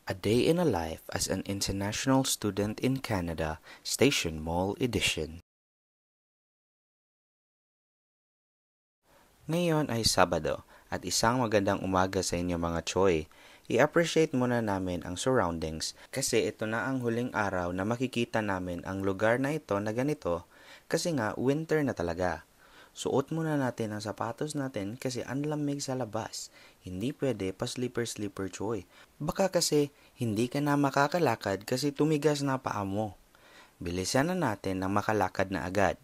A Day in a Life as an International Student in Canada, Station Mall Edition. Ngayon ay Sabado at isang magandang umaga sa inyo mga Choy. I-appreciate muna namin ang surroundings kasi ito na ang huling araw na makikita namin ang lugar na ito na ganito kasi nga winter na talaga. Suot muna natin ang sapatos natin kasi ang lamig sa labas. Hindi pwede pa slipper Choy. Baka kasi hindi ka na makakalakad kasi tumigas na paa mo. Bilisan na natin na makalakad na agad.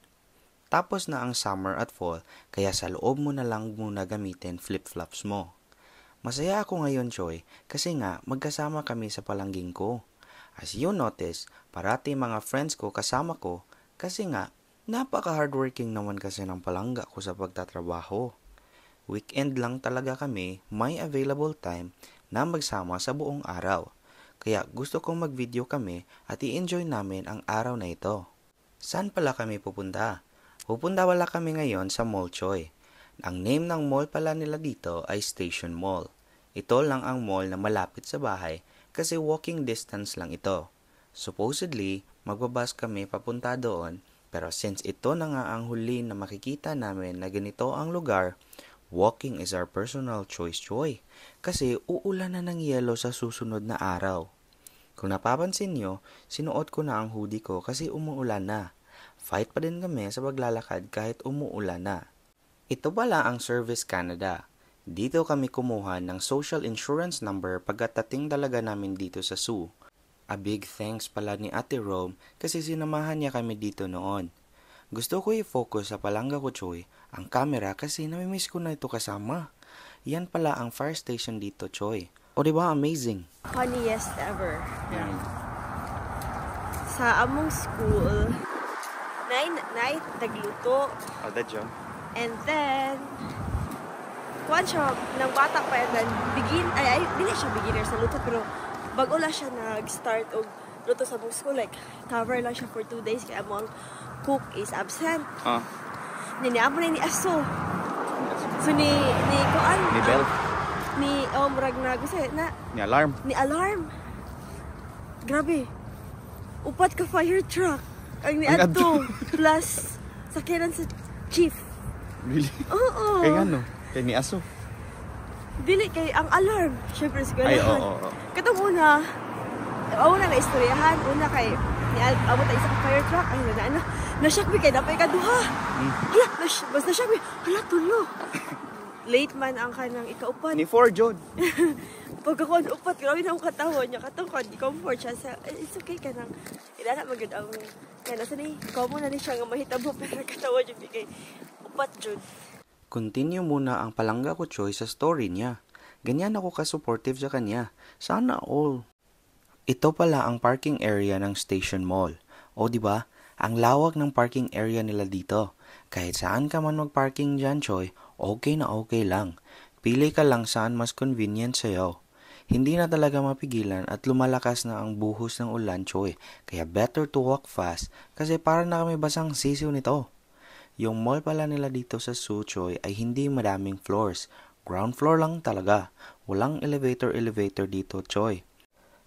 Tapos na ang summer at fall kaya sa loob mo na lang muna gamitin flip-flops mo. Masaya ako ngayon Choy kasi nga magkasama kami sa palangging ko. As you notice, parati mga friends ko kasama ko kasi nga napaka-hardworking naman kasi ng palangga ko sa pagtatrabaho. Weekend lang talaga kami may available time na magsama sa buong araw. Kaya gusto kong mag-video kami at i-enjoy namin ang araw na ito. Saan pala kami pupunta? Pupunta wala kami ngayon sa Mall Choy. Ang name ng mall pala nila dito ay Station Mall. Ito lang ang mall na malapit sa bahay kasi walking distance lang ito. Supposedly, magbabas kami papunta doon pero since ito na nga ang huli na makikita namin na ganito ang lugar, walking is our personal choice Choy kasi uulan na ng yelo sa susunod na araw. Kung napapansin nyo, sinuot ko na ang hoodie ko kasi umuulan na. Fight pa din kami sa paglalakad kahit umuulan na. Ito pala ang Service Canada. Dito kami kumuha ng social insurance number pagkatating talaga namin dito sa zoo. A big thanks pala ni Ate Rome kasi sinamahan niya kami dito noon. Gusto ko i-focus sa palangga ko Choy, ang camera kasi namimiss ko na ito kasama. Yan pala ang fire station dito Choy. O diba amazing? Funniest ever. Yeah. Sa among school, night nagluto. Oh, that John. And then, kuwan siya, nang bata pa yan, hindi siya beginner sa luto, pero bago lang siya nag-start og luto sa among school, like, cover lang siya for 2 days, kaya among cook is absent. Niniamo na ni Aso. So, ni kuan. Ni Bell. Murag na, gusto na. Ni Alarm. Ni Alarm. Grabe. Upat ka fire truck. Ang ni Adto. Plus, sakyanan sa chief. Really? Oo. Kaya nga no? Kaya ni Aso. Dili kay ang alarm. Siyempre, siguro. Ay, oo. Katong una na istoryahan. Una kay, abot ang isang fire truck. Ay, na-shock mi kay napay kaduha. Hala, basta na-shock mi. Hala, tulo. Late man ang kanang ikaupat. Ni 4 John. Pagkakuan upat, grabe na akong katawan niya. Katong di-comfort siya sa, it's okay ka nang, ilana magod ang, kaya nasa ni, common na ni siya nga mahitabo, pero katawan niya, kay upat Jud. Continue muna ang palangga ko Choy sa story niya. Ganyan ako ka-supportive sa kanya. Sana all. Ito pala ang parking area ng Station Mall. O diba, ang lawak ng parking area nila dito. Kahit saan ka man mag-parking dyan Choy, okay na okay lang. Pili ka lang saan mas convenient sa'yo. Hindi na talaga mapigilan at lumalakas na ang buhos ng ulan Choy. Kaya better to walk fast kasi para na kami basang sisiw nito. Yung mall pala nila dito sa Zoo Choy ay hindi madaming floors. Ground floor lang talaga. Walang elevator dito Choy.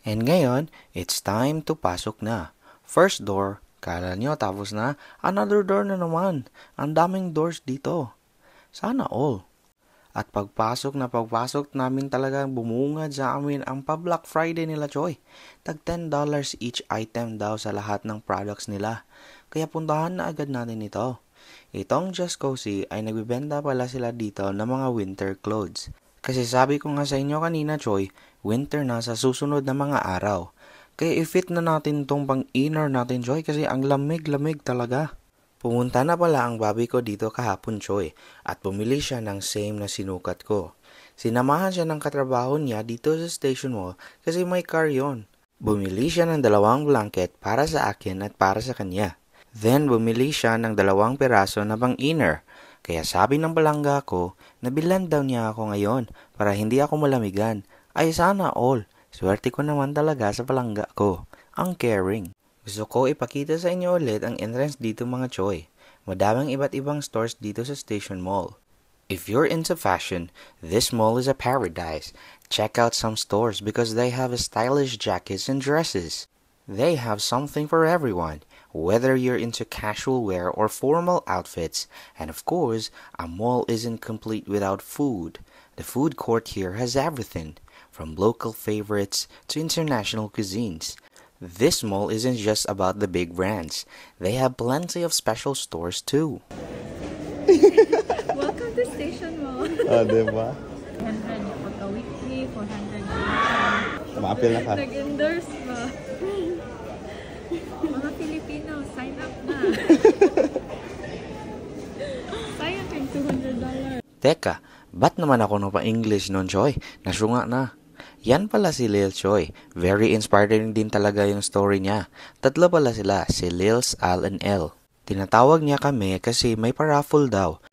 And ngayon, it's time to pasok na. First door, kala nyo tapos na, another door na naman. Ang daming doors dito. Sana all. At pagpasok namin talaga bumungad sa amin ang pa-Black Friday nila Choy. Tag $10 each item daw sa lahat ng products nila. Kaya puntahan na agad natin ito. Itong Just Cozy ay nagbibenta pala sila dito ng mga winter clothes. Kasi sabi ko nga sa inyo kanina Choy, winter na sa susunod na mga araw. Kaya i-fit na natin tong pang-inner natin Choy kasi ang lamig talaga. Pumunta na pala ang babi ko dito kahapon Choy at bumili siya ng same na sinukat ko. Sinamahan siya ng katrabaho niya dito sa Station Mall kasi may car yon. Bumili siya ng 2 blanket para sa akin at para sa kanya. Then bumili siya ng 2 piraso na pang-inner. Kaya sabi ng palangga ko, nabilan daw niya ako ngayon para hindi ako malamigan. Ay sana all, swerte ko naman talaga sa palangga ko. Ang caring. Gusto ko ipakita sa inyo ulit ang entrance dito mga Choy. Madaming iba't ibang stores dito sa Station Mall. If you're into fashion, this mall is a paradise. Check out some stores because they have stylish jackets and dresses. They have something for everyone, whether you're into casual wear or formal outfits. And of course, a mall isn't complete without food. The food court here has everything, from local favorites to international cuisines. This mall isn't just about the big brands. They have plenty of special stores too. Welcome to Station Mall. Diba? 100 pagka weekly, 400 Maapil na ka. Nag-endorse ba? Mga Filipino, sign up na. Sayang yung $200. Teka, ba't naman ako na pa-English nun, Choy? Nasunga na. Yan pala si Lil Choy. Very inspiring din talaga yung story niya. Tatlo pala sila, si Lils, Al, and El. Tinatawag niya kami kasi may paraffle daw.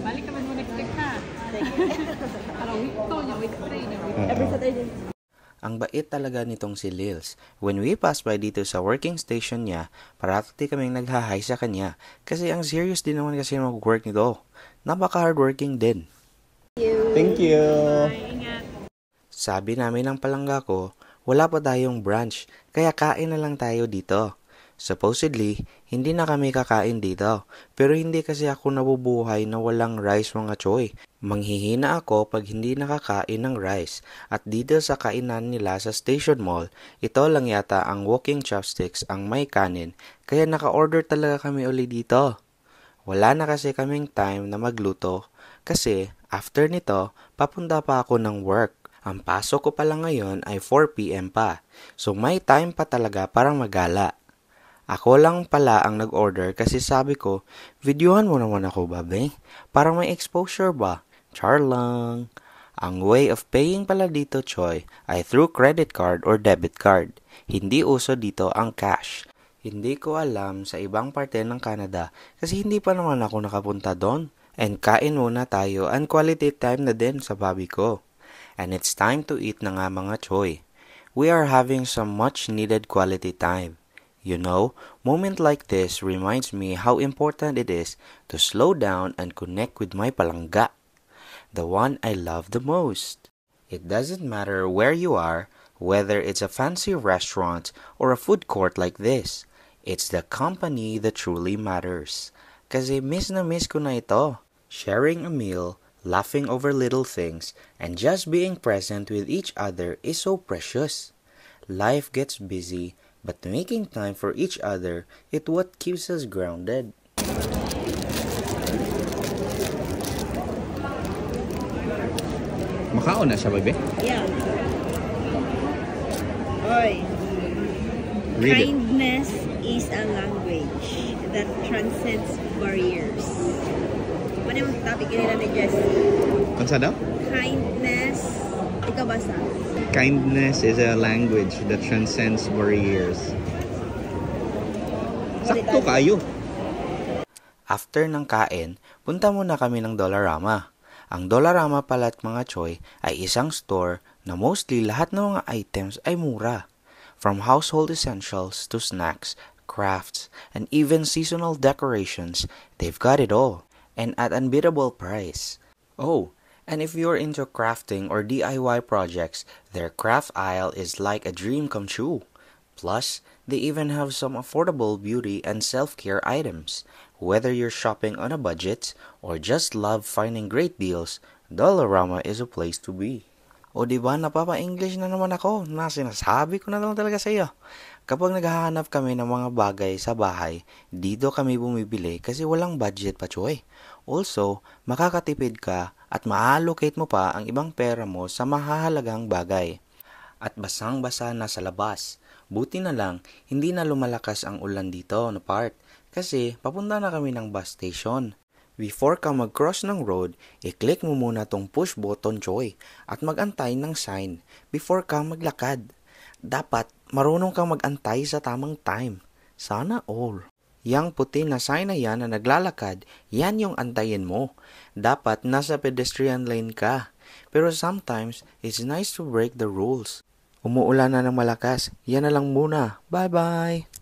Balik kami mo next week ha. Para week 2 niya, week 3 niya, every Saturday. Ang bait talaga nitong si Lils. When we pass by dito sa working station niya, parati kaming naghahay sa kanya. Kasi ang serious din naman kasi mag-work nito. Napaka-hardworking din. Thank you. Ingat. Sabi namin ng palangga ko, wala pa tayong brunch, kaya kain na lang tayo dito. Supposedly, hindi na kami kakain dito. Pero hindi kasi ako nabubuhay na walang rice mga choy. Manghihina ako pag hindi nakakain ng rice. At dito sa kainan nila sa Station Mall, ito lang yata ang walking chopsticks ang may kanin. Kaya naka-order talaga kami uli dito. Wala na kasi kaming time na magluto. Kasi after nito, papunta pa ako ng work. Ang pasok ko pala ngayon ay 4 PM pa. So may time pa talaga para magala. Ako lang pala ang nag-order kasi sabi ko, videohan mo naman ako, babe. Para may exposure ba? Char lang. Ang way of paying pala dito, Choy, ay through credit card or debit card. Hindi uso dito ang cash. Hindi ko alam sa ibang parte ng Canada kasi hindi pa naman ako nakapunta doon. And kain muna tayo and quality time na din sa babi ko. And it's time to eat na nga mga Choy. We are having some much needed quality time. You know, moment like this reminds me how important it is to slow down and connect with my palangga, the one I love the most. It doesn't matter where you are, whether it's a fancy restaurant or a food court like this. It's the company that truly matters. Kasi miss na miss ko na ito. Sharing a meal, laughing over little things, and just being present with each other is so precious. Life gets busy, but making time for each other is what keeps us grounded. Makaon na siya, baby? Yeah. Oy. Read it. Kindness is a language that transcends barriers. Ano yung topic nila ni Jessie? Kansa daw? Kindness. Ikaw basa. Kindness is a language that transcends barriers. Sakto kayo. After ng kain, punta muna kami ng Dollarama. Ang Dollarama pala't mga Choy ay isang store na mostly lahat ng mga items ay mura. From household essentials to snacks, crafts, and even seasonal decorations, they've got it all. And at unbeatable price. Oh, and if you're into crafting or DIY projects, their craft aisle is like a dream come true. Plus, they even have some affordable beauty and self-care items. Whether you're shopping on a budget or just love finding great deals, Dollarama is a place to be. O diba napapa-English na naman ako na sinasabi ko na lang talaga sa iyo. Kapag naghahanap kami ng mga bagay sa bahay, dito kami bumibili kasi walang budget pa, Choy. Also, makakatipid ka at ma-allocate mo pa ang ibang pera mo sa mahahalagang bagay. At basang-basa na sa labas. Buti na lang, hindi na lumalakas ang ulan dito na part kasi papunta na kami ng bus station. Before ka mag-cross ng road, i-click mo muna tong push button, Choy, at mag-antay ng sign before ka maglakad. Dapat marunong kang mag-antay sa tamang time. Sana all. Yang puti na sign na yan na naglalakad, yan yung antayin mo. Dapat nasa pedestrian lane ka. Pero sometimes, it's nice to break the rules. Umuulan na ng malakas, yan na lang muna. Bye-bye!